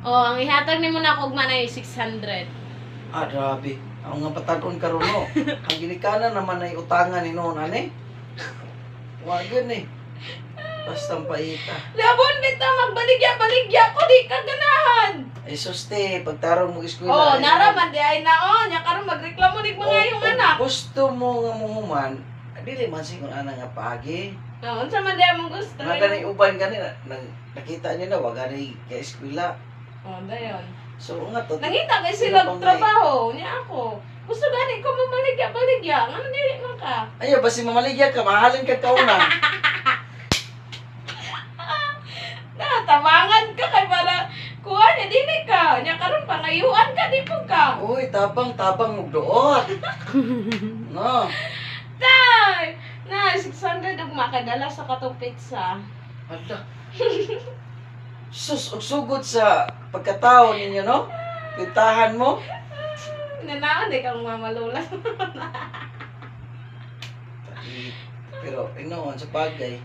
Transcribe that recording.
Oh, ang ihatag nimo na og manay 600. Ah, grabe. Ako nga patadon karon no. Ang ginikanan naman ay utangan ni noon ani. Wa gyud ni. Basta paita. Labon bitaw magbaligya-baligya ko di ka ganahan. Ay suste, pagtarong mo eskwela. Oh, naraman di ay naon, nya karon magreklamo nig mga yung anak. Gusto mo nga muhuman, dili man sigon ana nga paagi. Oh, unsa man di among gusto? Nga gani uban gani nakita niyo na wa gani kay eskwela. Oh, dayon. So nga to. Nangita kay sila og trabaho nya ako. Gusto gani ko mamaligya-baligya, ngano dili man ka? Ayo basi mamaligya ka, mahalin ka kauna. Tabangan ka kay para kuha niya dili ka. Nya karon pangayuan ka di po ka. Uy, tabang mo doon. No. Tay! Na 600 og makadala sa katong pizza. Ala. Sus, og sugod sa pagkatao ninyo, no? Pintahan mo. Nanaan di kang mamalula. Pero, inoon sa bagay,